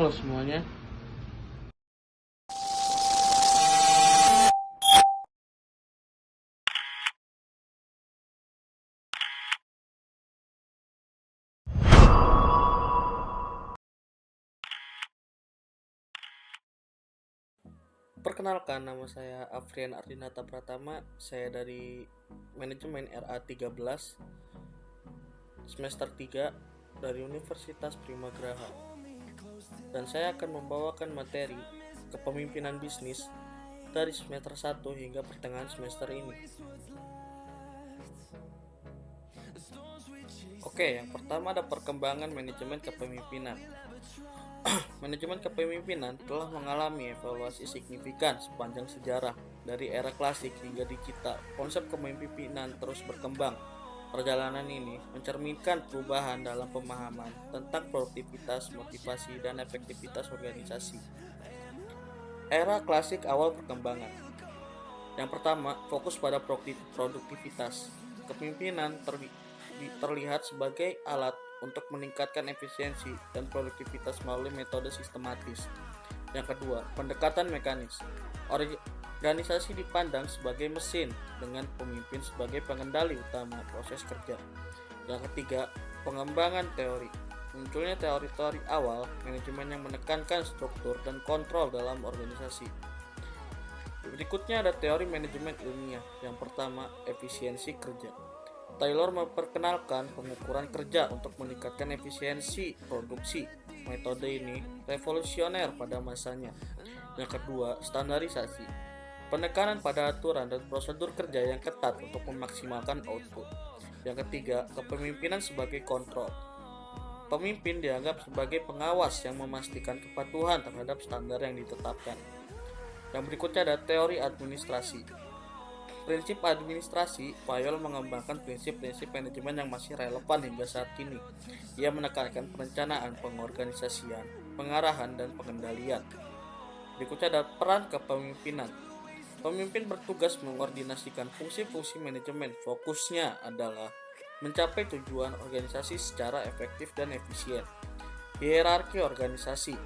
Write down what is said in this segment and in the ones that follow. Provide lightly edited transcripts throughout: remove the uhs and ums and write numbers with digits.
Halo semuanya. Perkenalkan, nama saya Afrian Ardinata Pratama. Saya dari Manajemen RA13 semester 3 dari Universitas Primagraha. Dan saya akan membawakan materi kepemimpinan bisnis dari semester 1 hingga pertengahan semester ini. Oke, yang pertama ada perkembangan manajemen kepemimpinan. Manajemen kepemimpinan telah mengalami evaluasi signifikan sepanjang sejarah, dari era klasik hingga digital. Konsep kepemimpinan terus berkembang. Perjalanan ini mencerminkan perubahan dalam pemahaman tentang produktivitas, motivasi, dan efektivitas organisasi. Era klasik awal perkembangan. Yang pertama, fokus pada produktivitas. Kepemimpinan terlihat sebagai alat untuk meningkatkan efisiensi dan produktivitas melalui metode sistematis. Yang kedua, pendekatan mekanis. Organisasi dipandang sebagai mesin dengan pemimpin sebagai pengendali utama proses kerja. Yang ketiga, pengembangan teori. Munculnya teori-teori awal manajemen yang menekankan struktur dan kontrol dalam organisasi. Berikutnya ada teori manajemen ilmiah. Yang pertama, efisiensi kerja. Taylor memperkenalkan pengukuran kerja untuk meningkatkan efisiensi produksi. Metode ini revolusioner pada masanya. Yang kedua, standarisasi. Penekanan pada aturan dan prosedur kerja yang ketat untuk memaksimalkan output. Yang ketiga, kepemimpinan sebagai kontrol. Pemimpin dianggap sebagai pengawas yang memastikan kepatuhan terhadap standar yang ditetapkan. Yang berikutnya ada teori administrasi. Prinsip administrasi, Fayol mengembangkan prinsip-prinsip manajemen yang masih relevan hingga saat ini. Ia menekankan perencanaan, pengorganisasian, pengarahan, dan pengendalian. Berikutnya ada peran kepemimpinan. Pemimpin bertugas mengordinasikan fungsi-fungsi manajemen. Fokusnya adalah mencapai tujuan organisasi secara efektif dan efisien. Hierarki organisasi.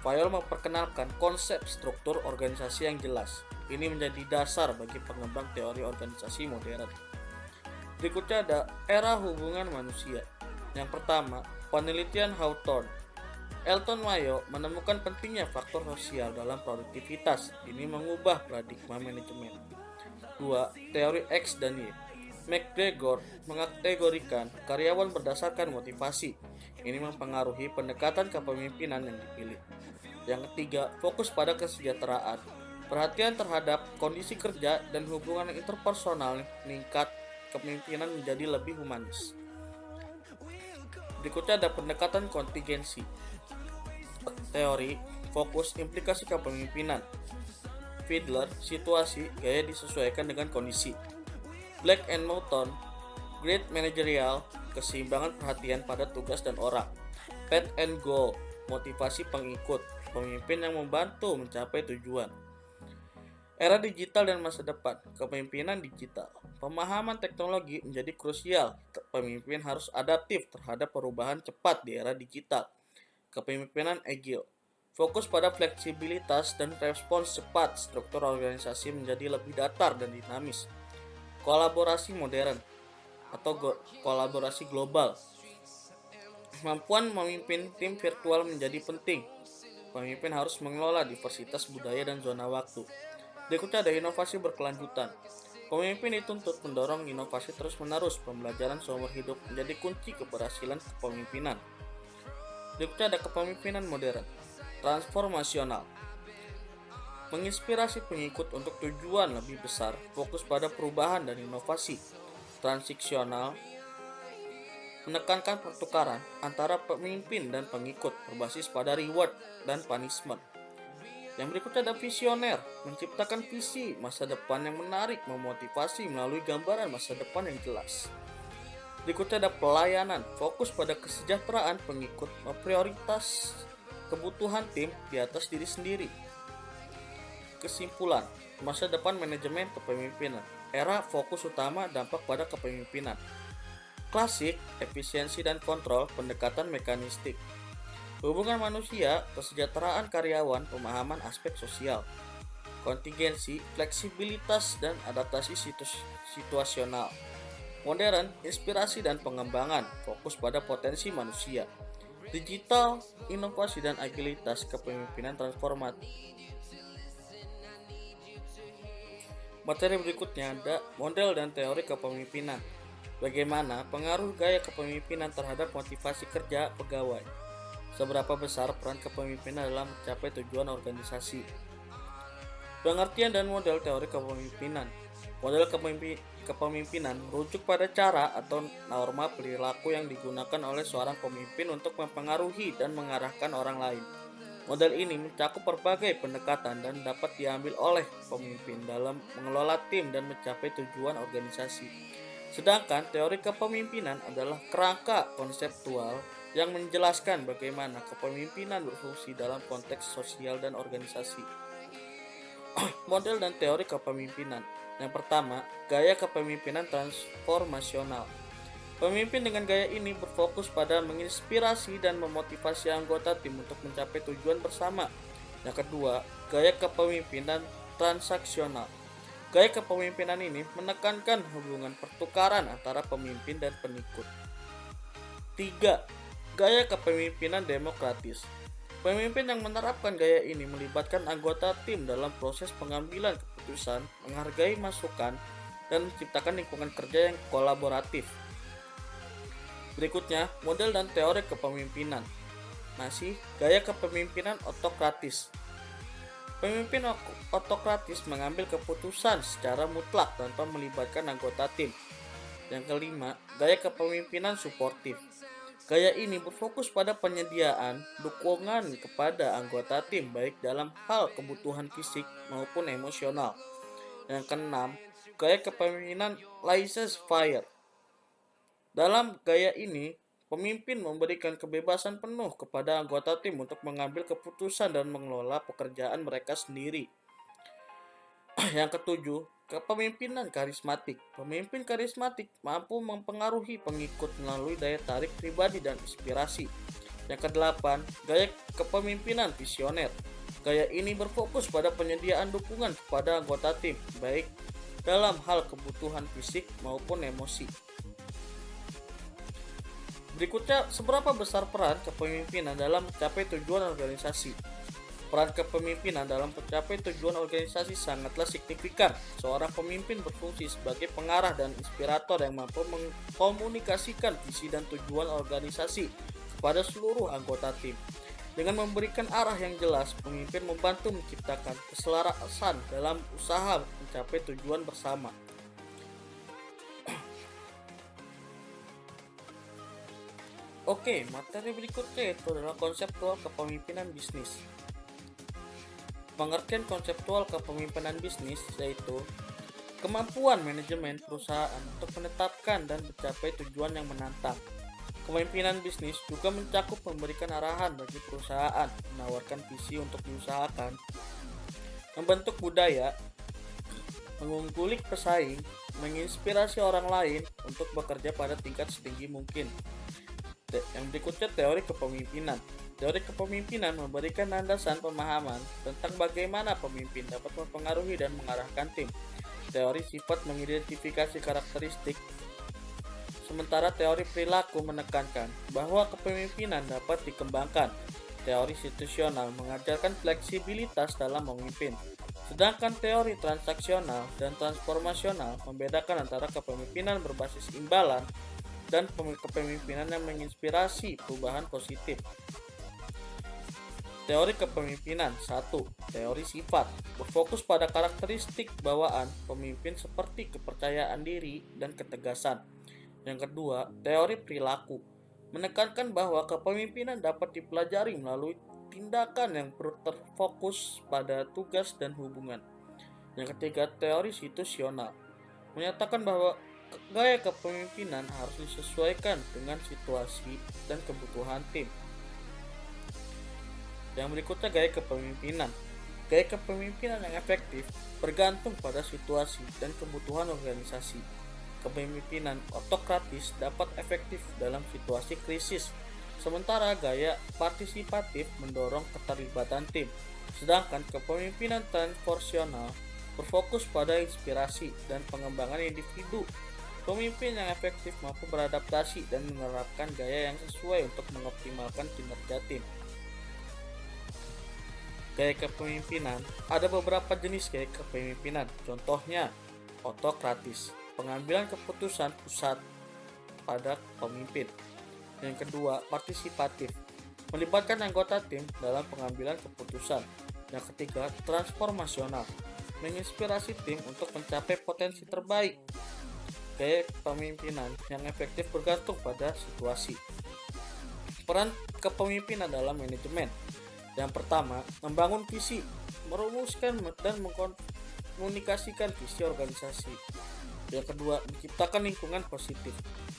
Fayol memperkenalkan konsep struktur organisasi yang jelas. Ini menjadi dasar bagi pengembang teori organisasi modern. Berikutnya ada era hubungan manusia. Yang pertama, penelitian Hawthorne. Elton Mayo menemukan pentingnya faktor sosial dalam produktivitas. Ini mengubah paradigma manajemen. 2. Teori X dan Y. McGregor mengkategorikan karyawan berdasarkan motivasi. Ini mempengaruhi pendekatan kepemimpinan yang dipilih. Yang ketiga, fokus pada kesejahteraan. Perhatian terhadap kondisi kerja dan hubungan interpersonal meningkat, kepemimpinan menjadi lebih humanis. Berikutnya ada pendekatan kontingensi. Teori, fokus, implikasi kepemimpinan. Fiedler, situasi, gaya disesuaikan dengan kondisi. Black and Moulton, Great Managerial, keseimbangan perhatian pada tugas dan orang. Pat and Goal, motivasi pengikut, pemimpin yang membantu mencapai tujuan. Era digital dan masa depan, kepemimpinan digital. Pemahaman teknologi menjadi krusial. Pemimpin harus adaptif terhadap perubahan cepat di era digital. Kepemimpinan agile. Fokus pada fleksibilitas dan respons cepat. Struktur organisasi menjadi lebih datar dan dinamis. Kolaborasi modern atau kolaborasi global. Kemampuan memimpin tim virtual menjadi penting. Pemimpin harus mengelola diversitas budaya dan zona waktu. Berikutnya ada inovasi berkelanjutan. Pemimpin dituntut mendorong inovasi terus-menerus. Pembelajaran seumur hidup menjadi kunci keberhasilan kepemimpinan. Berikutnya ada kepemimpinan modern, transformasional. Menginspirasi pengikut untuk tujuan lebih besar, fokus pada perubahan dan inovasi. Transisional, menekankan pertukaran antara pemimpin dan pengikut berbasis pada reward dan punishment. Yang berikutnya ada visioner, menciptakan visi masa depan yang menarik, memotivasi melalui gambaran masa depan yang jelas. Berikutnya ada pelayanan, fokus pada kesejahteraan pengikut, memprioritas kebutuhan tim di atas diri sendiri. Kesimpulan, masa depan manajemen kepemimpinan. Era fokus utama dampak pada kepemimpinan. Klasik, efisiensi dan kontrol, pendekatan mekanistik. Hubungan manusia, kesejahteraan karyawan, pemahaman aspek sosial, kontingensi, fleksibilitas, dan adaptasi situasional. Modern, inspirasi dan pengembangan, fokus pada potensi manusia. Digital, inovasi dan agilitas, kepemimpinan transformatif. Materi berikutnya ada model dan teori kepemimpinan. Bagaimana pengaruh gaya kepemimpinan terhadap motivasi kerja pegawai? Seberapa besar peran kepemimpinan dalam mencapai tujuan organisasi? Pengertian dan model teori kepemimpinan. Model kepemimpinan merujuk pada cara atau norma perilaku yang digunakan oleh seorang pemimpin untuk mempengaruhi dan mengarahkan orang lain. Model ini mencakup berbagai pendekatan dan dapat diambil oleh pemimpin dalam mengelola tim dan mencapai tujuan organisasi. Sedangkan teori kepemimpinan adalah kerangka konseptual yang menjelaskan bagaimana kepemimpinan berfungsi dalam konteks sosial dan organisasi. Model dan teori kepemimpinan. Yang pertama, gaya kepemimpinan transformasional. Pemimpin dengan gaya ini berfokus pada menginspirasi dan memotivasi anggota tim untuk mencapai tujuan bersama. Yang kedua, gaya kepemimpinan transaksional. Gaya kepemimpinan ini menekankan hubungan pertukaran antara pemimpin dan pengikut. 3. Gaya kepemimpinan demokratis. Pemimpin yang menerapkan gaya ini melibatkan anggota tim dalam proses pengambilan keputusan, menghargai masukan, dan menciptakan lingkungan kerja yang kolaboratif. Berikutnya, model dan teori kepemimpinan. Masih, gaya kepemimpinan otokratis. Pemimpin otokratis mengambil keputusan secara mutlak tanpa melibatkan anggota tim. Yang kelima, gaya kepemimpinan suportif. Gaya ini berfokus pada penyediaan dukungan kepada anggota tim baik dalam hal kebutuhan fisik maupun emosional. Yang keenam, gaya kepemimpinan laissez-faire. Dalam gaya ini, pemimpin memberikan kebebasan penuh kepada anggota tim untuk mengambil keputusan dan mengelola pekerjaan mereka sendiri. Yang ketujuh, kepemimpinan karismatik. Pemimpin karismatik mampu mempengaruhi pengikut melalui daya tarik pribadi dan inspirasi. Yang kedelapan, gaya kepemimpinan visioner. Gaya ini berfokus pada penyediaan dukungan kepada anggota tim, baik dalam hal kebutuhan fisik maupun emosi. Berikutnya, seberapa besar peran kepemimpinan dalam mencapai tujuan organisasi? Peran kepemimpinan dalam mencapai tujuan organisasi sangatlah signifikan. Seorang pemimpin berfungsi sebagai pengarah dan inspirator yang mampu mengkomunikasikan visi dan tujuan organisasi kepada seluruh anggota tim. Dengan memberikan arah yang jelas, pemimpin membantu menciptakan keselarasan dalam usaha mencapai tujuan bersama. Oke, materi berikutnya itu adalah konseptual kepemimpinan bisnis. Pengertian konseptual kepemimpinan bisnis yaitu kemampuan manajemen perusahaan untuk menetapkan dan mencapai tujuan yang menantang. Kepemimpinan bisnis juga mencakup memberikan arahan bagi perusahaan, menawarkan visi untuk diusahakan, membentuk budaya, mengungguli pesaing, menginspirasi orang lain untuk bekerja pada tingkat setinggi mungkin. Yang berikutnya, teori kepemimpinan. Teori kepemimpinan memberikan landasan pemahaman tentang bagaimana pemimpin dapat mempengaruhi dan mengarahkan tim. Teori sifat mengidentifikasi karakteristik, sementara teori perilaku menekankan bahwa kepemimpinan dapat dikembangkan. Teori situasional mengajarkan fleksibilitas dalam memimpin. Sedangkan teori transaksional dan transformasional membedakan antara kepemimpinan berbasis imbalan dan kepemimpinan yang menginspirasi perubahan positif. Teori kepemimpinan 1. Teori sifat berfokus pada karakteristik bawaan pemimpin seperti kepercayaan diri dan ketegasan. Yang kedua, teori perilaku menekankan bahwa kepemimpinan dapat dipelajari melalui tindakan yang terfokus pada tugas dan hubungan. Yang ketiga, teori situasional menyatakan bahwa gaya kepemimpinan harus disesuaikan dengan situasi dan kebutuhan tim. Yang berikutnya, gaya kepemimpinan. Gaya kepemimpinan yang efektif bergantung pada situasi dan kebutuhan organisasi. Kepemimpinan otokratis dapat efektif dalam situasi krisis, Sementara gaya partisipatif mendorong keterlibatan tim, sedangkan kepemimpinan transformasional berfokus pada inspirasi dan pengembangan individu. Pemimpin yang efektif mampu beradaptasi dan menerapkan gaya yang sesuai untuk mengoptimalkan kinerja tim. Gaya kepemimpinan. Ada beberapa jenis gaya kepemimpinan. Contohnya, otokratis, pengambilan keputusan pusat pada pemimpin. Yang kedua, partisipatif, melibatkan anggota tim dalam pengambilan keputusan. Yang ketiga, transformasional, menginspirasi tim untuk mencapai potensi terbaik. Gaya kepemimpinan yang efektif bergantung pada situasi. Peran kepemimpinan dalam manajemen. Yang pertama, membangun visi, merumuskan dan mengkomunikasikan visi organisasi. Yang kedua, menciptakan lingkungan positif,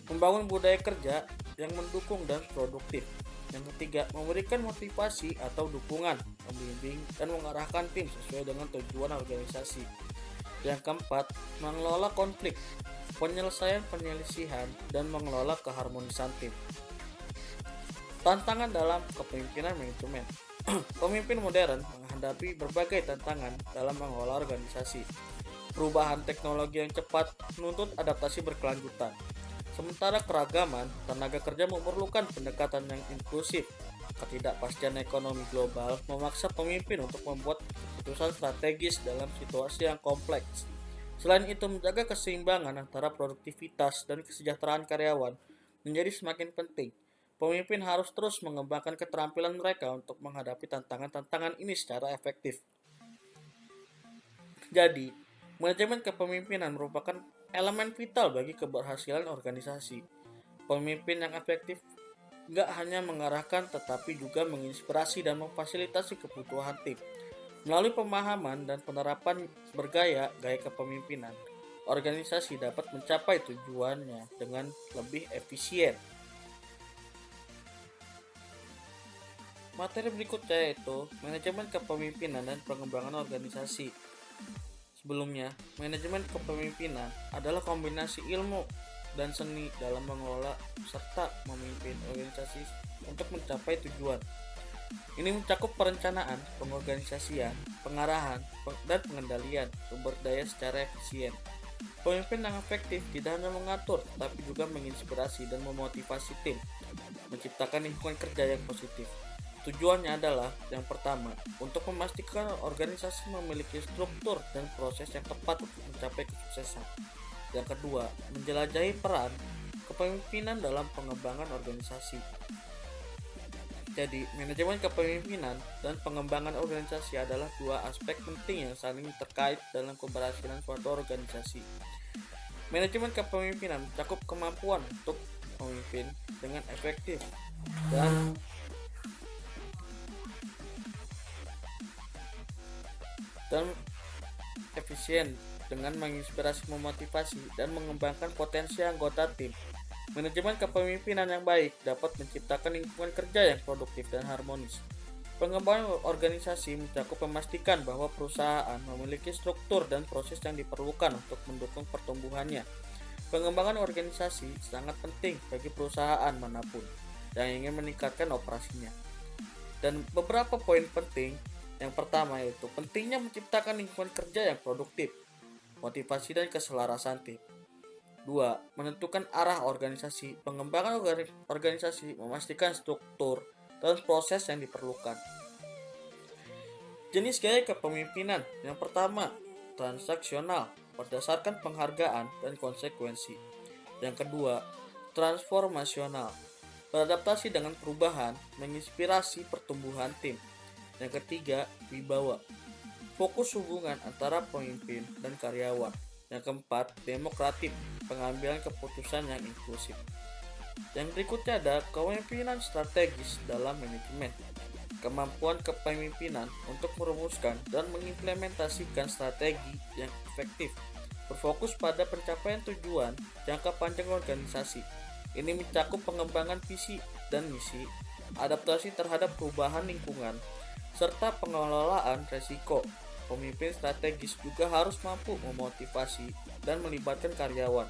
membangun budaya kerja yang mendukung dan produktif. Yang ketiga, memberikan motivasi atau dukungan, membimbing dan mengarahkan tim sesuai dengan tujuan organisasi. Yang keempat, mengelola konflik, penyelesaian penyelisihan dan mengelola keharmonisan tim. Tantangan dalam kepemimpinan manajemen. Pemimpin modern menghadapi berbagai tantangan dalam mengelola organisasi. Perubahan teknologi yang cepat menuntut adaptasi berkelanjutan. Sementara keragaman tenaga kerja memerlukan pendekatan yang inklusif. Ketidakpastian ekonomi global memaksa pemimpin untuk membuat keputusan strategis dalam situasi yang kompleks. Selain itu, menjaga keseimbangan antara produktivitas dan kesejahteraan karyawan menjadi semakin penting. Pemimpin harus terus mengembangkan keterampilan mereka untuk menghadapi tantangan-tantangan ini secara efektif. Jadi, manajemen kepemimpinan merupakan elemen vital bagi keberhasilan organisasi. Pemimpin yang efektif tidak hanya mengarahkan tetapi juga menginspirasi dan memfasilitasi kebutuhan tim. Melalui pemahaman dan penerapan gaya kepemimpinan, organisasi dapat mencapai tujuannya dengan lebih efisien. Materi berikutnya yaitu manajemen kepemimpinan dan pengembangan organisasi. Sebelumnya, manajemen kepemimpinan adalah kombinasi ilmu dan seni dalam mengelola serta memimpin organisasi untuk mencapai tujuan. Ini mencakup perencanaan, pengorganisasian, pengarahan, dan pengendalian sumber daya secara efisien. Pemimpin yang efektif tidak hanya mengatur, tetapi juga menginspirasi dan memotivasi tim, menciptakan lingkungan kerja yang positif. Tujuannya adalah, yang pertama, untuk memastikan organisasi memiliki struktur dan proses yang tepat untuk mencapai kesuksesan. Yang kedua, menjelajahi peran kepemimpinan dalam pengembangan organisasi. Jadi, manajemen kepemimpinan dan pengembangan organisasi adalah dua aspek penting yang saling terkait dalam keberhasilan suatu organisasi. Manajemen kepemimpinan mencakup kemampuan untuk memimpin dengan efektif dan efisien dengan menginspirasi, memotivasi, dan mengembangkan potensi anggota tim. Manajemen kepemimpinan yang baik dapat menciptakan lingkungan kerja yang produktif dan harmonis. Pengembangan organisasi mencakup memastikan bahwa perusahaan memiliki struktur dan proses yang diperlukan untuk mendukung pertumbuhannya. Pengembangan organisasi sangat penting bagi perusahaan manapun yang ingin meningkatkan operasinya. Dan beberapa poin penting. Yang pertama yaitu pentingnya menciptakan lingkungan kerja yang produktif, motivasi dan keselarasan tim. 2. Menentukan arah organisasi. Pengembangan organisasi memastikan struktur dan proses yang diperlukan. Jenis gaya kepemimpinan. Yang pertama, transaksional, berdasarkan penghargaan dan konsekuensi. Yang kedua, transformasional, beradaptasi dengan perubahan, menginspirasi pertumbuhan tim. Yang ketiga, wibawa, fokus hubungan antara pemimpin dan karyawan. Yang keempat, demokratif, pengambilan keputusan yang inklusif. Yang berikutnya ada kepemimpinan strategis dalam manajemen. Kemampuan kepemimpinan untuk merumuskan dan mengimplementasikan strategi yang efektif, berfokus pada pencapaian tujuan jangka panjang organisasi. Ini mencakup pengembangan visi dan misi, adaptasi terhadap perubahan lingkungan, serta pengelolaan resiko. Pemimpin strategis juga harus mampu memotivasi dan melibatkan karyawan,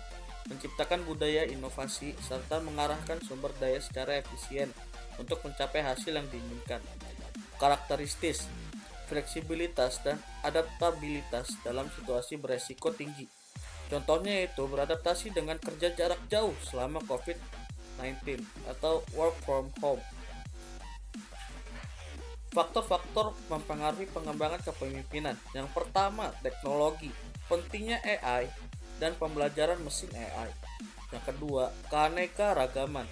menciptakan budaya inovasi, serta mengarahkan sumber daya secara efisien. untuk mencapai hasil yang diinginkan. Karakteristik, fleksibilitas dan adaptabilitas dalam situasi beresiko tinggi. Contohnya yaitu beradaptasi dengan kerja jarak jauh selama COVID-19 atau work from home. Faktor-faktor mempengaruhi pengembangan kepemimpinan. Yang pertama, teknologi. Pentingnya AI dan pembelajaran mesin AI. Yang kedua, keanekaragaman.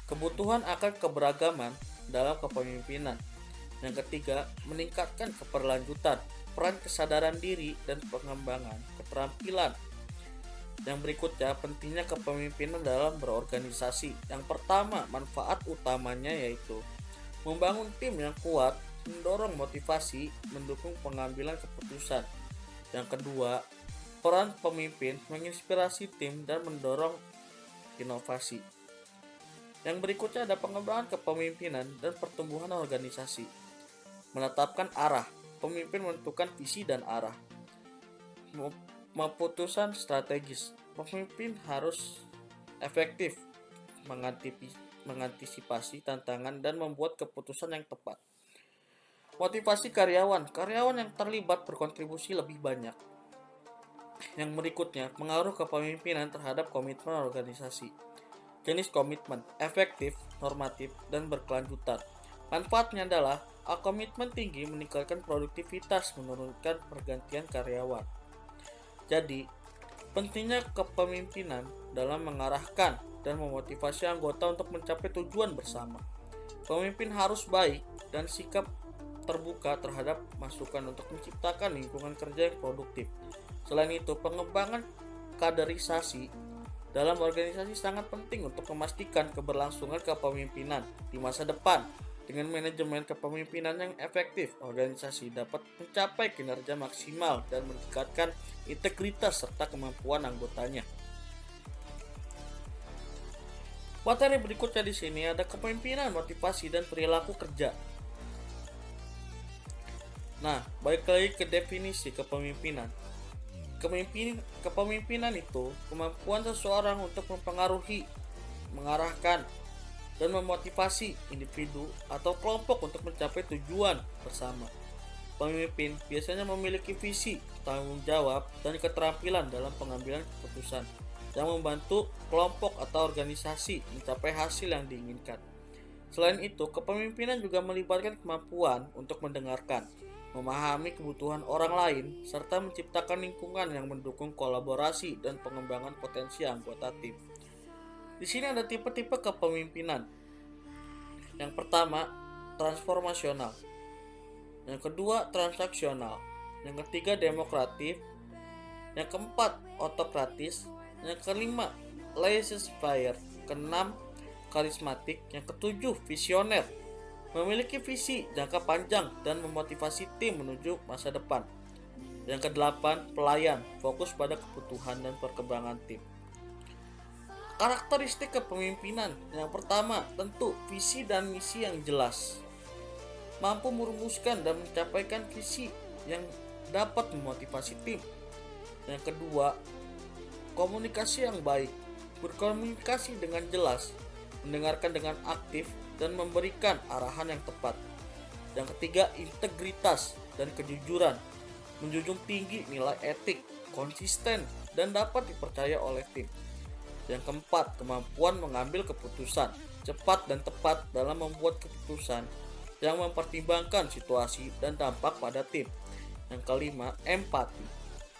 Kebutuhan akan keberagaman dalam kepemimpinan. Yang ketiga, meningkatkan keberlanjutan, peran kesadaran diri dan pengembangan keterampilan. Yang berikutnya, pentingnya kepemimpinan dalam berorganisasi. Yang pertama, manfaat utamanya yaitu membangun tim yang kuat, mendorong motivasi, mendukung pengambilan keputusan. Yang kedua, peran pemimpin menginspirasi tim dan mendorong inovasi. Yang berikutnya ada pengembangan kepemimpinan dan pertumbuhan organisasi. Menetapkan arah, pemimpin menentukan visi dan arah. Keputusan strategis, pemimpin harus efektif mengantisipasi tantangan dan membuat keputusan yang tepat. Motivasi karyawan yang terlibat berkontribusi lebih banyak. Yang berikutnya, pengaruh kepemimpinan terhadap komitmen organisasi. Jenis komitmen, efektif, normatif, dan berkelanjutan. Manfaatnya adalah komitmen tinggi meningkatkan produktivitas, menurunkan pergantian karyawan. Jadi, pentingnya kepemimpinan dalam mengarahkan dan memotivasi anggota untuk mencapai tujuan bersama. Pemimpin harus baik dan sikap terbuka terhadap masukan untuk menciptakan lingkungan kerja yang produktif. Selain itu, pengembangan kaderisasi dalam organisasi sangat penting untuk memastikan keberlangsungan kepemimpinan di masa depan. Dengan manajemen kepemimpinan yang efektif, organisasi dapat mencapai kinerja maksimal dan meningkatkan integritas serta kemampuan anggotanya. Materi berikutnya di sini ada kepemimpinan, motivasi, dan perilaku kerja. Nah, balik lagi ke definisi kepemimpinan. Kepemimpinan itu kemampuan seseorang untuk mempengaruhi, mengarahkan, dan memotivasi individu atau kelompok untuk mencapai tujuan bersama. Pemimpin biasanya memiliki visi, tanggung jawab, dan keterampilan dalam pengambilan keputusan yang membantu kelompok atau organisasi mencapai hasil yang diinginkan. Selain itu, kepemimpinan juga melibatkan kemampuan untuk mendengarkan, memahami kebutuhan orang lain, serta menciptakan lingkungan yang mendukung kolaborasi dan pengembangan potensi anggota tim. Di sini ada tipe-tipe kepemimpinan. Yang pertama, transformasional. Yang kedua, transaksional. Yang ketiga, demokratif. Yang keempat, otokratis. Yang kelima, laissez-faire. Keenam, karismatik. Yang ketujuh, visioner. Memiliki visi jangka panjang dan memotivasi tim menuju masa depan. Yang kedelapan, pelayan. Fokus pada kebutuhan dan perkembangan tim. Karakteristik kepemimpinan. Yang pertama, tentu visi dan misi yang jelas. Mampu merumuskan dan mencapaikan visi yang dapat memotivasi tim. Yang kedua, komunikasi yang baik. Berkomunikasi dengan jelas, mendengarkan dengan aktif, dan memberikan arahan yang tepat. Yang ketiga, integritas dan kejujuran. Menjunjung tinggi nilai etik, konsisten, dan dapat dipercaya oleh tim. Yang keempat, kemampuan mengambil keputusan cepat dan tepat dalam membuat keputusan yang mempertimbangkan situasi dan dampak pada tim. Yang kelima, empati.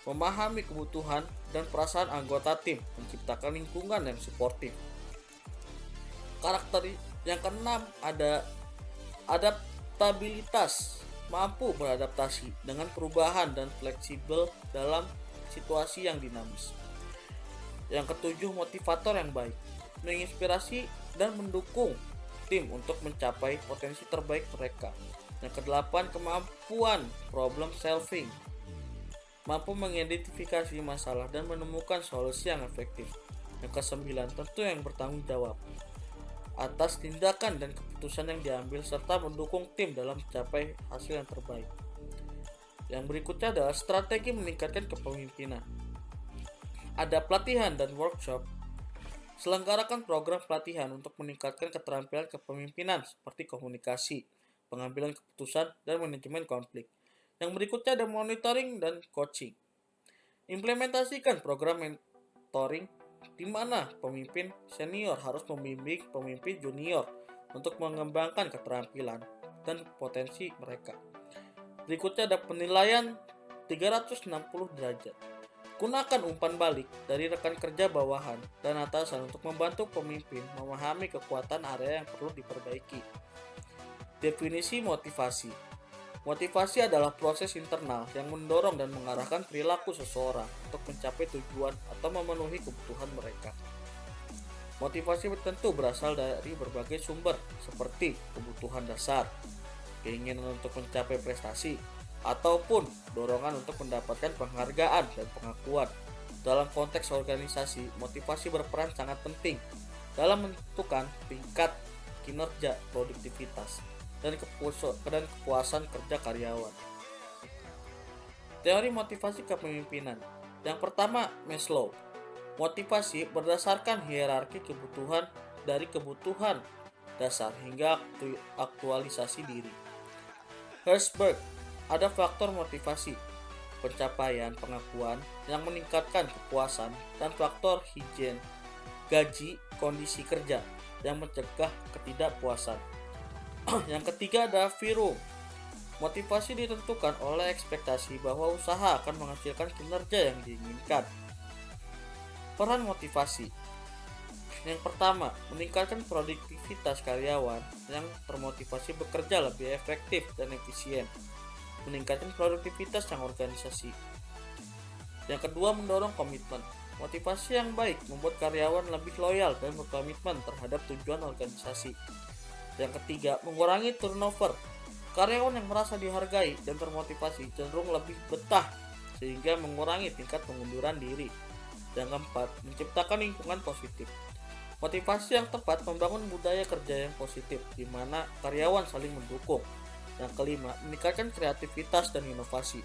Memahami kebutuhan dan perasaan anggota tim, menciptakan lingkungan yang suportif. Karakter yang keenam ada adaptabilitas. Mampu beradaptasi dengan perubahan dan fleksibel dalam situasi yang dinamis. Yang ketujuh, motivator yang baik, menginspirasi dan mendukung tim untuk mencapai potensi terbaik mereka. Yang kedelapan, kemampuan problem solving, mampu mengidentifikasi masalah dan menemukan solusi yang efektif. Yang kesembilan, tentu yang bertanggung jawab atas tindakan dan keputusan yang diambil serta mendukung tim dalam mencapai hasil yang terbaik. Yang berikutnya adalah strategi meningkatkan kepemimpinan. Ada pelatihan dan workshop Selenggarakan program pelatihan untuk meningkatkan keterampilan kepemimpinan seperti komunikasi, pengambilan keputusan, dan manajemen konflik. Yang berikutnya ada monitoring dan coaching. Implementasikan program mentoring di mana pemimpin senior harus membimbing pemimpin junior untuk mengembangkan keterampilan dan potensi mereka. Berikutnya ada penilaian 360 derajat. Gunakan umpan balik dari rekan kerja bawahan dan atasan untuk membantu pemimpin memahami kekuatan area yang perlu diperbaiki. Definisi motivasi. Motivasi adalah proses internal yang mendorong dan mengarahkan perilaku seseorang untuk mencapai tujuan atau memenuhi kebutuhan mereka. Motivasi tentu berasal dari berbagai sumber seperti kebutuhan dasar, keinginan untuk mencapai prestasi, ataupun dorongan untuk mendapatkan penghargaan dan pengakuan. Dalam konteks organisasi, motivasi berperan sangat penting dalam menentukan tingkat kinerja, produktivitas, dan kepuasan kerja karyawan. Teori motivasi kepemimpinan. Yang pertama, Maslow. Motivasi berdasarkan hierarki kebutuhan dari kebutuhan dasar hingga aktualisasi diri. Herzberg. Ada faktor motivasi, pencapaian pengakuan yang meningkatkan kepuasan, dan faktor higien, gaji, kondisi kerja yang mencegah ketidakpuasan. Yang ketiga ada Viro. Motivasi ditentukan oleh ekspektasi bahwa usaha akan menghasilkan kinerja yang diinginkan. Peran motivasi. Yang pertama, meningkatkan produktivitas karyawan yang termotivasi bekerja lebih efektif dan efisien. Meningkatkan produktivitas sang organisasi. Yang kedua, mendorong komitmen. Motivasi yang baik membuat karyawan lebih loyal dan berkomitmen terhadap tujuan organisasi. Yang ketiga, mengurangi turnover. Karyawan yang merasa dihargai dan termotivasi cenderung lebih betah sehingga mengurangi tingkat pengunduran diri. Yang keempat, menciptakan lingkungan positif. Motivasi yang tepat membangun budaya kerja yang positif di mana karyawan saling mendukung. Yang kelima, meningkatkan kreativitas dan inovasi.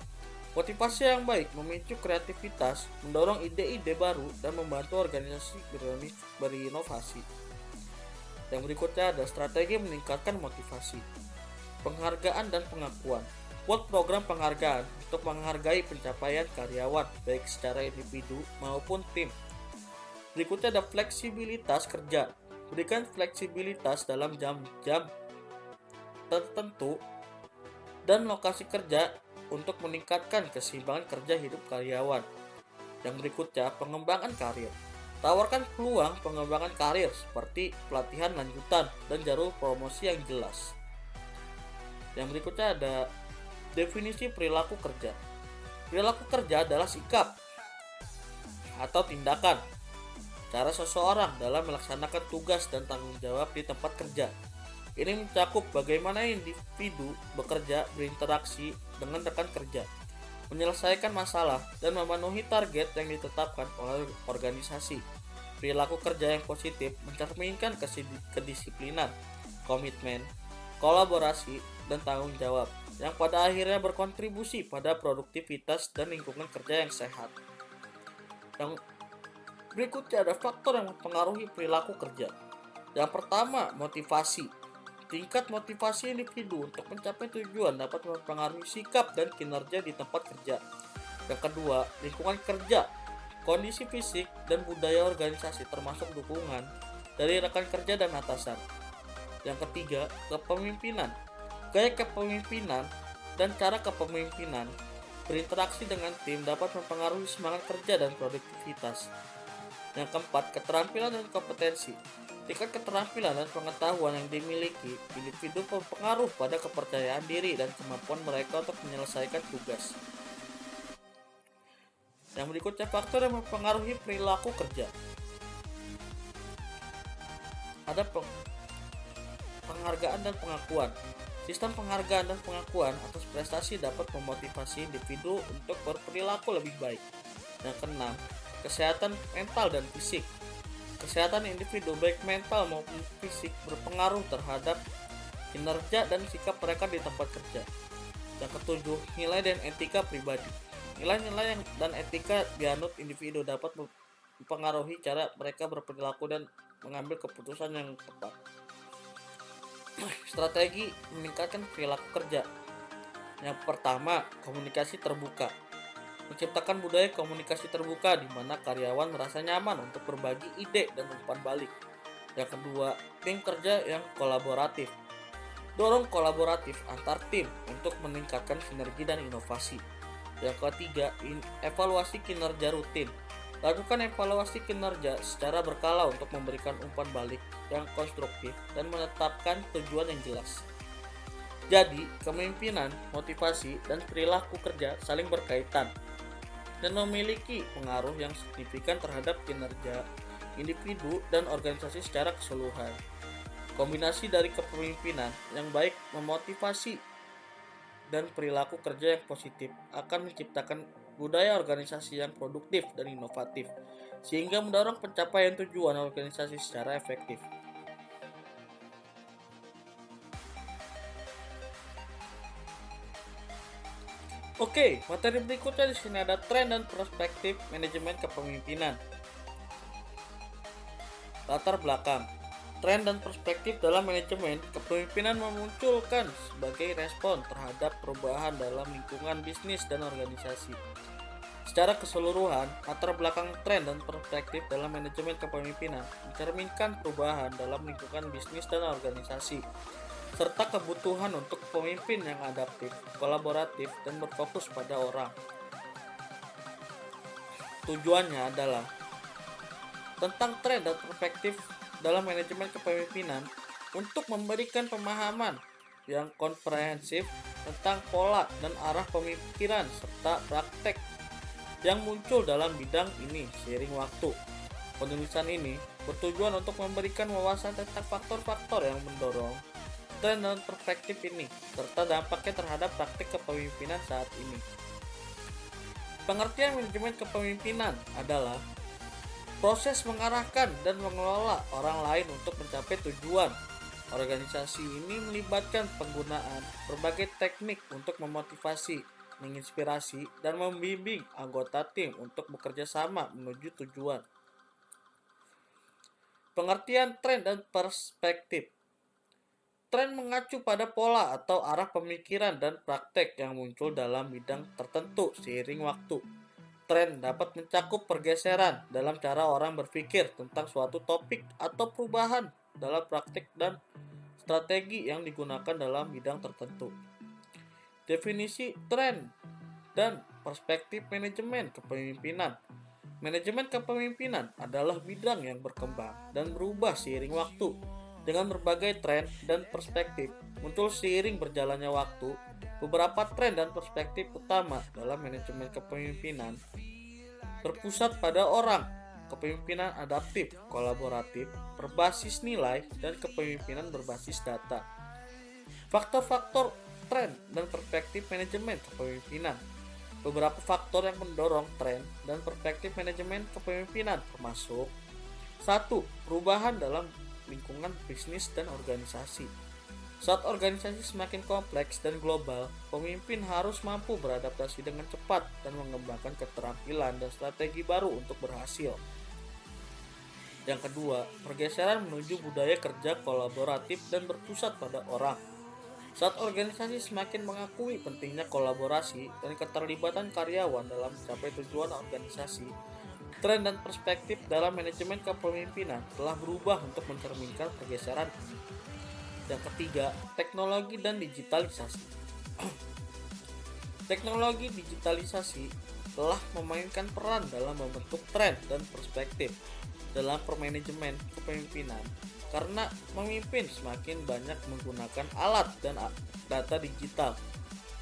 Motivasi yang baik memicu kreativitas, mendorong ide-ide baru, dan membantu organisasi berinovasi. Yang berikutnya ada strategi meningkatkan motivasi. Penghargaan dan pengakuan. Buat program penghargaan untuk menghargai pencapaian karyawan, baik secara individu maupun tim. Berikutnya ada fleksibilitas kerja. Berikan fleksibilitas dalam jam-jam tertentu dan lokasi kerja untuk meningkatkan keseimbangan kerja hidup karyawan. Yang berikutnya, pengembangan karir. Tawarkan peluang pengembangan karir seperti pelatihan lanjutan dan jalur promosi yang jelas. Yang berikutnya ada definisi perilaku kerja. Perilaku kerja adalah sikap atau tindakan cara seseorang dalam melaksanakan tugas dan tanggung jawab di tempat kerja. Ini mencakup bagaimana individu bekerja, berinteraksi dengan rekan kerja, menyelesaikan masalah, dan memenuhi target yang ditetapkan oleh organisasi. Perilaku kerja yang positif mencerminkan kedisiplinan, komitmen, kolaborasi, dan tanggung jawab, yang pada akhirnya berkontribusi pada produktivitas dan lingkungan kerja yang sehat. Yang berikutnya ada faktor yang mempengaruhi perilaku kerja. Yang pertama, motivasi. Tingkat motivasi individu untuk mencapai tujuan dapat mempengaruhi sikap dan kinerja di tempat kerja. Yang kedua, lingkungan kerja. Kondisi fisik dan budaya organisasi termasuk dukungan dari rekan kerja dan atasan. Yang ketiga, kepemimpinan. Gaya kepemimpinan dan cara kepemimpinan berinteraksi dengan tim dapat mempengaruhi semangat kerja dan produktivitas. Yang keempat, keterampilan dan kompetensi. Tingkat keterampilan dan pengetahuan yang dimiliki individu berpengaruh pada kepercayaan diri dan kemampuan mereka untuk menyelesaikan tugas. Yang berikutnya, faktor yang mempengaruhi perilaku kerja. Ada penghargaan dan pengakuan. Sistem penghargaan dan pengakuan atas prestasi dapat memotivasi individu untuk berperilaku lebih baik. Yang keenam, kesehatan mental dan fisik. Kesehatan individu baik mental maupun fisik berpengaruh terhadap kinerja dan sikap mereka di tempat kerja. Yang ketujuh, nilai dan etika pribadi. Nilai-nilai dan etika dianut individu dapat mempengaruhi cara mereka berperilaku dan mengambil keputusan yang tepat. Strategi meningkatkan perilaku kerja. Yang pertama, komunikasi terbuka. Menciptakan budaya komunikasi terbuka di mana karyawan merasa nyaman untuk berbagi ide dan umpan balik. Yang kedua, tim kerja yang kolaboratif. Dorong kolaboratif antar tim untuk meningkatkan sinergi dan inovasi. Yang ketiga, evaluasi kinerja rutin. Lakukan evaluasi kinerja secara berkala untuk memberikan umpan balik yang konstruktif dan menetapkan tujuan yang jelas. Jadi, kepemimpinan, motivasi, dan perilaku kerja saling berkaitan dan memiliki pengaruh yang signifikan terhadap kinerja individu dan organisasi secara keseluruhan. Kombinasi dari kepemimpinan yang baik, memotivasi, dan perilaku kerja yang positif akan menciptakan budaya organisasi yang produktif dan inovatif, sehingga mendorong pencapaian tujuan organisasi secara efektif. Oke, materi berikutnya di sini ada tren dan perspektif manajemen kepemimpinan. Latar belakang. Tren dan perspektif dalam manajemen kepemimpinan memunculkan sebagai respon terhadap perubahan dalam lingkungan bisnis dan organisasi. Secara keseluruhan, latar belakang tren dan perspektif dalam manajemen kepemimpinan mencerminkan perubahan dalam lingkungan bisnis dan organisasi, serta kebutuhan untuk pemimpin yang adaptif, kolaboratif, dan berfokus pada orang. Tujuannya adalah tentang tren dan perspektif dalam manajemen kepemimpinan untuk memberikan pemahaman yang komprehensif tentang pola dan arah pemikiran serta praktek yang muncul dalam bidang ini seiring waktu. Penulisan ini bertujuan untuk memberikan wawasan tentang faktor-faktor yang mendorong tren dan perspektif ini, serta dampaknya terhadap praktik kepemimpinan saat ini. Pengertian manajemen kepemimpinan adalah proses mengarahkan dan mengelola orang lain untuk mencapai tujuan. Organisasi ini melibatkan penggunaan berbagai teknik untuk memotivasi, menginspirasi, dan membimbing anggota tim untuk bekerja sama menuju tujuan. Pengertian tren dan perspektif. Tren mengacu pada pola atau arah pemikiran dan praktek yang muncul dalam bidang tertentu seiring waktu. Tren dapat mencakup pergeseran dalam cara orang berpikir tentang suatu topik atau perubahan dalam praktek dan strategi yang digunakan dalam bidang tertentu. Definisi tren dan perspektif manajemen kepemimpinan. Manajemen kepemimpinan adalah bidang yang berkembang dan berubah seiring waktu dengan berbagai tren dan perspektif muncul seiring berjalannya waktu. Beberapa tren dan perspektif utama dalam manajemen kepemimpinan berpusat pada orang, kepemimpinan adaptif, kolaboratif, berbasis nilai, dan kepemimpinan berbasis data. Faktor-faktor tren dan perspektif manajemen kepemimpinan. Beberapa faktor yang mendorong tren dan perspektif manajemen kepemimpinan termasuk 1. Perubahan dalam lingkungan bisnis dan organisasi. Saat organisasi semakin kompleks dan global, pemimpin harus mampu beradaptasi dengan cepat dan mengembangkan keterampilan dan strategi baru untuk berhasil. Yang kedua, pergeseran menuju budaya kerja kolaboratif dan berpusat pada orang. Saat organisasi semakin mengakui pentingnya kolaborasi dan keterlibatan karyawan dalam mencapai tujuan organisasi, tren dan perspektif dalam manajemen kepemimpinan telah berubah untuk mencerminkan pergeseran. Yang ketiga, teknologi dan digitalisasi. Teknologi digitalisasi telah memainkan peran dalam membentuk tren dan perspektif dalam permanajemen kepemimpinan karena memimpin semakin banyak menggunakan alat dan data digital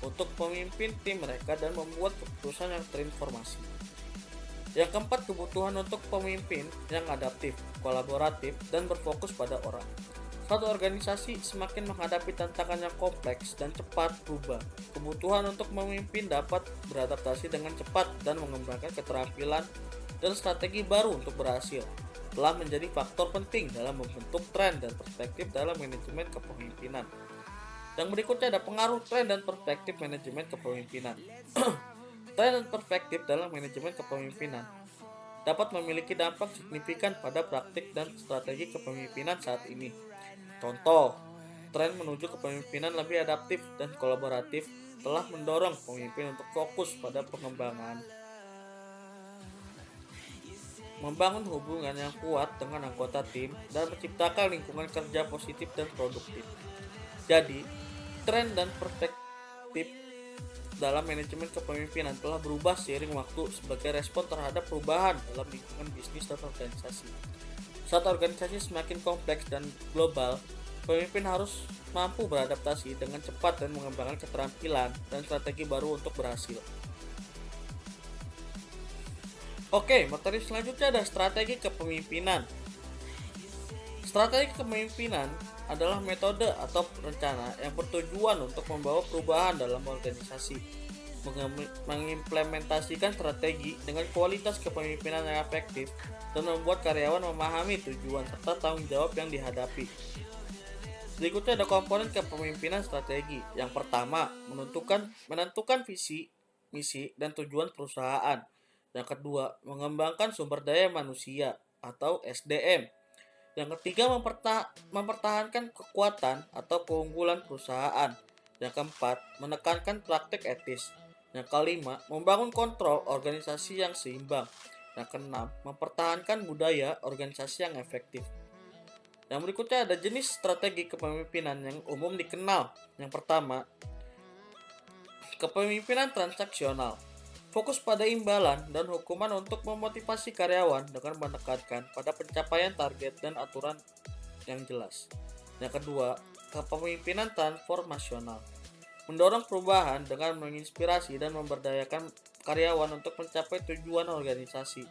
untuk memimpin tim mereka dan membuat keputusan yang terinformasi. Yang keempat, kebutuhan untuk pemimpin yang adaptif, kolaboratif, dan berfokus pada orang. Suatu organisasi semakin menghadapi tantangan yang kompleks dan cepat berubah. Kebutuhan untuk memimpin dapat beradaptasi dengan cepat dan mengembangkan keterampilan dan strategi baru untuk berhasil telah menjadi faktor penting dalam membentuk tren dan perspektif dalam manajemen kepemimpinan. Yang berikutnya ada pengaruh tren dan perspektif manajemen kepemimpinan. Tren dan perspektif dalam manajemen kepemimpinan dapat memiliki dampak signifikan pada praktik dan strategi kepemimpinan saat ini. Contoh, tren menuju kepemimpinan lebih adaptif dan kolaboratif telah mendorong pemimpin untuk fokus pada pengembangan, membangun hubungan yang kuat dengan anggota tim, dan menciptakan lingkungan kerja positif dan produktif. Jadi, tren dan perspektif dalam manajemen kepemimpinan telah berubah seiring waktu sebagai respon terhadap perubahan dalam lingkungan bisnis dan organisasi. Saat organisasi semakin kompleks dan global, pemimpin harus mampu beradaptasi dengan cepat dan mengembangkan keterampilan dan strategi baru untuk berhasil. Oke, materi selanjutnya ada strategi kepemimpinan. Strategi kepemimpinan adalah metode atau rencana yang bertujuan untuk membawa perubahan dalam organisasi, mengimplementasikan strategi dengan kualitas kepemimpinan yang efektif, dan membuat karyawan memahami tujuan serta tanggung jawab yang dihadapi. Berikutnya ada komponen kepemimpinan strategi. Yang pertama, menentukan visi, misi, dan tujuan perusahaan. Yang kedua, mengembangkan sumber daya manusia atau SDM. Yang ketiga, mempertahankan kekuatan atau keunggulan perusahaan. Yang keempat, menekankan praktik etis. Yang kelima, membangun kontrol organisasi yang seimbang. Yang keenam, mempertahankan budaya organisasi yang efektif. Yang berikutnya ada jenis strategi kepemimpinan yang umum dikenal. Yang pertama, kepemimpinan transaksional. Fokus pada imbalan dan hukuman untuk memotivasi karyawan dengan menekankan pada pencapaian target dan aturan yang jelas. Yang kedua, kepemimpinan transformasional. Mendorong perubahan dengan menginspirasi dan memberdayakan karyawan untuk mencapai tujuan organisasi,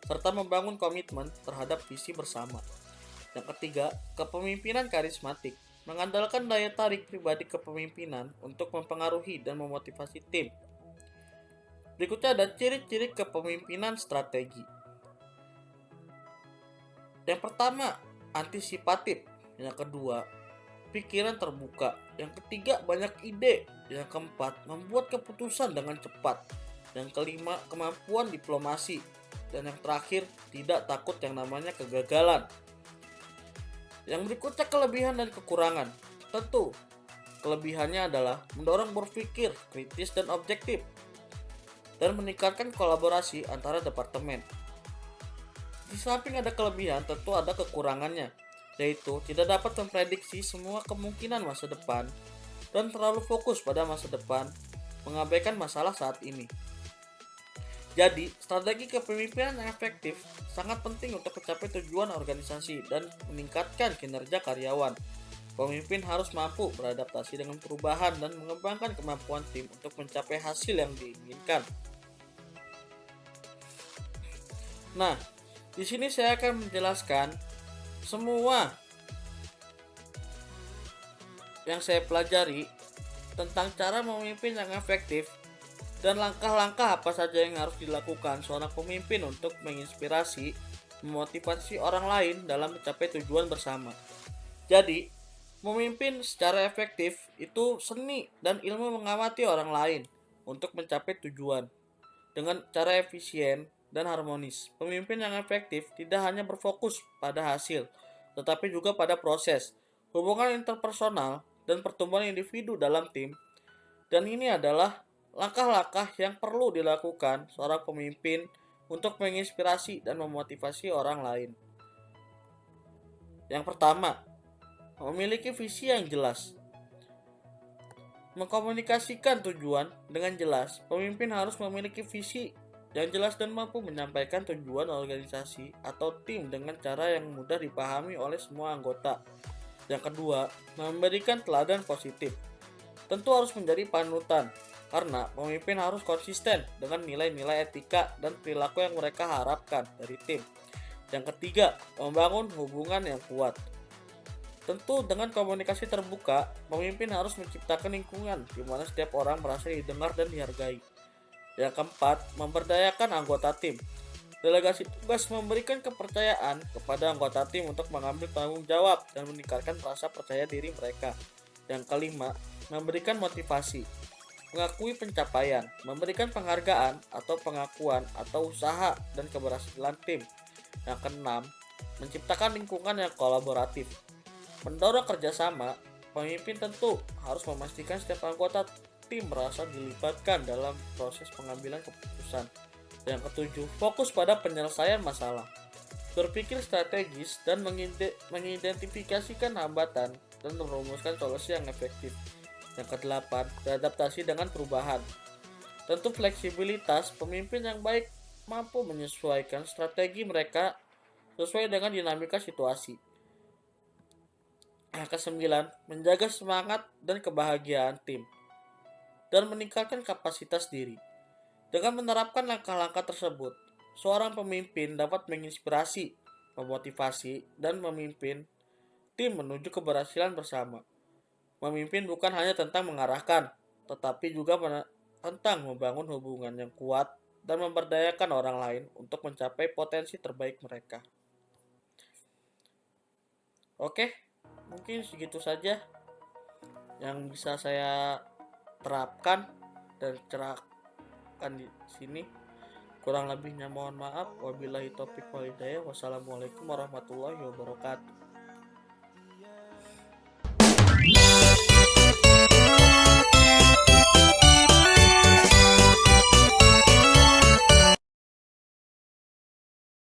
serta membangun komitmen terhadap visi bersama. Yang ketiga, kepemimpinan karismatik. Mengandalkan daya tarik pribadi kepemimpinan untuk mempengaruhi dan memotivasi tim. Berikutnya ada ciri-ciri kepemimpinan strategi. Yang pertama, antisipatif. Yang kedua, pikiran terbuka. Yang ketiga, banyak ide. Yang keempat, membuat keputusan dengan cepat. Yang kelima, kemampuan diplomasi. Dan yang terakhir, tidak takut yang namanya kegagalan. Yang berikutnya kelebihan dan kekurangan. Tentu, kelebihannya adalah mendorong berpikir kritis dan objektif, dan meningkatkan kolaborasi antara departemen. Di samping ada kelebihan, tentu ada kekurangannya, yaitu tidak dapat memprediksi semua kemungkinan masa depan dan terlalu fokus pada masa depan, mengabaikan masalah saat ini. Jadi, strategi kepemimpinan yang efektif sangat penting untuk mencapai tujuan organisasi dan meningkatkan kinerja karyawan. Pemimpin harus mampu beradaptasi dengan perubahan dan mengembangkan kemampuan tim untuk mencapai hasil yang diinginkan. Nah, di sini saya akan menjelaskan semua yang saya pelajari tentang cara memimpin yang efektif dan langkah-langkah apa saja yang harus dilakukan seorang pemimpin untuk menginspirasi, memotivasi orang lain dalam mencapai tujuan bersama. Jadi, memimpin secara efektif itu seni dan ilmu mengamati orang lain untuk mencapai tujuan dengan cara efisien dan harmonis. Pemimpin yang efektif tidak hanya berfokus pada hasil, tetapi juga pada proses, hubungan interpersonal, dan pertumbuhan individu dalam tim. Dan ini adalah langkah-langkah yang perlu dilakukan seorang pemimpin untuk menginspirasi dan memotivasi orang lain. Yang pertama, memiliki visi yang jelas. Mengkomunikasikan tujuan dengan jelas, pemimpin harus memiliki visi yang jelas dan mampu menyampaikan tujuan organisasi atau tim dengan cara yang mudah dipahami oleh semua anggota. Yang kedua, memberikan teladan positif. Tentu harus menjadi panutan, karena pemimpin harus konsisten dengan nilai-nilai etika dan perilaku yang mereka harapkan dari tim. Yang ketiga, membangun hubungan yang kuat. Tentu dengan komunikasi terbuka, pemimpin harus menciptakan lingkungan di mana setiap orang merasa didengar dan dihargai. Yang keempat, memberdayakan anggota tim. Delegasi tugas memberikan kepercayaan kepada anggota tim untuk mengambil tanggung jawab dan meningkatkan rasa percaya diri mereka. Yang kelima, memberikan motivasi. mengakui pencapaian, memberikan penghargaan atau pengakuan atau usaha dan keberhasilan tim. Yang keenam, menciptakan lingkungan yang kolaboratif, mendorong kerjasama. Pemimpin tentu harus memastikan setiap anggota tim merasa dilibatkan dalam proses pengambilan keputusan. Yang ketujuh, fokus pada penyelesaian masalah, berpikir strategis dan mengidentifikasikan hambatan dan merumuskan solusi yang efektif. Yang kedelapan, beradaptasi dengan perubahan. Tentu fleksibilitas, pemimpin yang baik mampu menyesuaikan strategi mereka sesuai dengan dinamika situasi. Yang kesembilan, menjaga semangat dan kebahagiaan tim dan meningkatkan kapasitas diri. Dengan menerapkan langkah-langkah tersebut, seorang pemimpin dapat menginspirasi, memotivasi, dan memimpin tim menuju keberhasilan bersama. Memimpin bukan hanya tentang mengarahkan, tetapi juga tentang membangun hubungan yang kuat dan memberdayakan orang lain untuk mencapai potensi terbaik mereka. Oke, mungkin segitu saja yang bisa saya terapkan dan cerahkan di sini. Kurang lebihnya mohon maaf. Wabillahi taufik wal hidayah. Wassalamualaikum warahmatullahi wabarakatuh.